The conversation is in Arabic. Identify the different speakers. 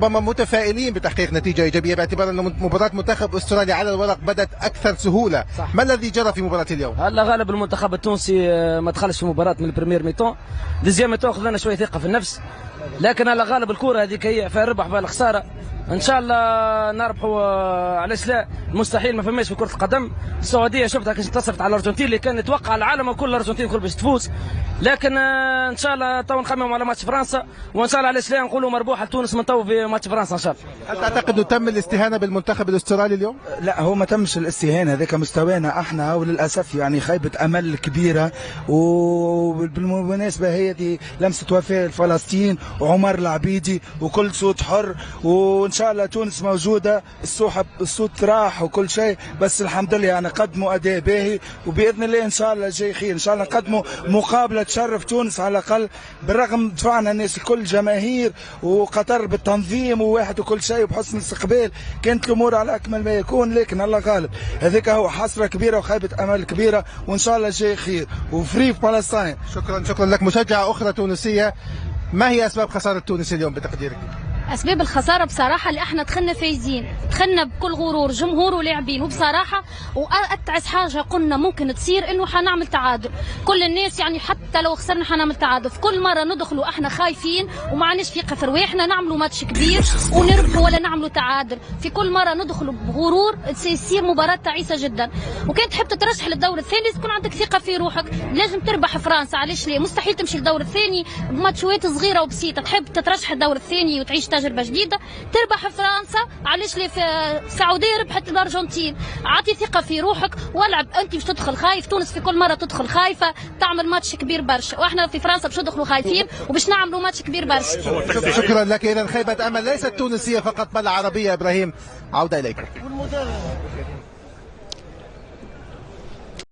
Speaker 1: ربما متفائلين بتحقيق نتيجة إيجابية باعتبار أن مباراة منتخب أستراليا على الورق بدت أكثر سهولة.
Speaker 2: صح.
Speaker 1: ما الذي جرى في مباراة اليوم؟
Speaker 2: هلا غالب المنتخب التونسي ما دخلش في مباراة من البريمير ميتون. ديزيام ميتون خذ لنا شوية ثقة في النفس، لكن هلا غالب الكرة هذيك هي فيها الربح بها الخسارة. ان شاء الله نربحوا، علاش لا؟ المستحيل ما فماش في كرة القدم. السعودية شفتها كيش انتصرت على الارجنتين اللي كان يتوقع العالم كل الارجنتين كل باش تفوز، لكن ان شاء الله تو نخمموا على ماتش فرنسا، وان شاء الله علاش لا نقولوا مربوحة لتونس من تو في ماتش فرنسا ان شاء الله.
Speaker 1: هل تعتقد انه تم الاستهانة بالمنتخب الاسترالي اليوم؟
Speaker 3: لا، هو ما تمش الاستهانة، هذاك مستوانا احنا، وللاسف يعني خيبة امل كبيرة. وبالمناسبة هي دي لمسة وفاء فلسطين وعمر العبيدي وكل صوت حر، وان شاء الله تونس موجودة، الصوت راح وكل شيء، بس الحمد لله يعني قدموا اداء باهي، وباذن الله ان شاء الله جاي خير، ان شاء الله نقدموا مقابلة تشرف تونس على الاقل، بالرغم دفعنا الناس الكل جماهير وقطر بالتنظيم وواحد وكل شيء وبحسن الاستقبال، كانت الامور على اكمل ما يكون، لكن الله غالب. هذاك هو حسرة كبيرة وخيبة امل كبيرة، وان شاء الله جاي خير وفري في فلسطين.
Speaker 1: شكرا لك. مشجعة اخرى تونسية، ما هي اسباب خسارة تونس اليوم بتقديرك؟
Speaker 4: اسباب الخساره بصراحه اللي احنا دخلنا فايزين، دخلنا بكل غرور جمهور ولاعبين، وبصراحه واتعس حاجه قلنا ممكن تصير انه حنعمل تعادل. كل الناس يعني حتى لو خسرنا حنعمل تعادل، في كل مره ندخلوا احنا خايفين وما عندناش ثقه في رواحنا نعملوا ماتش كبير ونربحوا ولا نعملوا تعادل، في كل مره ندخلوا بغرور تصير مباراه تعيسه جدا. وكان تحب تترشح للدور الثاني لازم تكون عندك ثقه في روحك، لازم تربح فرنسا، علاش ليه؟ مستحيل تمشي للدور الثاني بماتشات صغيره وبسيطه، تحب تترشح للدور الثاني وتعيش تجربه جديده، تربح فرنسا، علاش لي في السعوديه ربحت الارجنتين، اعطي ثقه في روحك والعب. انت باش تدخل خايف، تونس في كل مره تدخل خايفه تعمل ماتش كبير برشا، واحنا في فرنسا باش ندخلوا خايفين وباش نعملوا ماتش كبير برشا.
Speaker 1: شكرا لك. اذا خيبه امل ليست تونسيه فقط بل عربيه. ابراهيم، عوده اليك.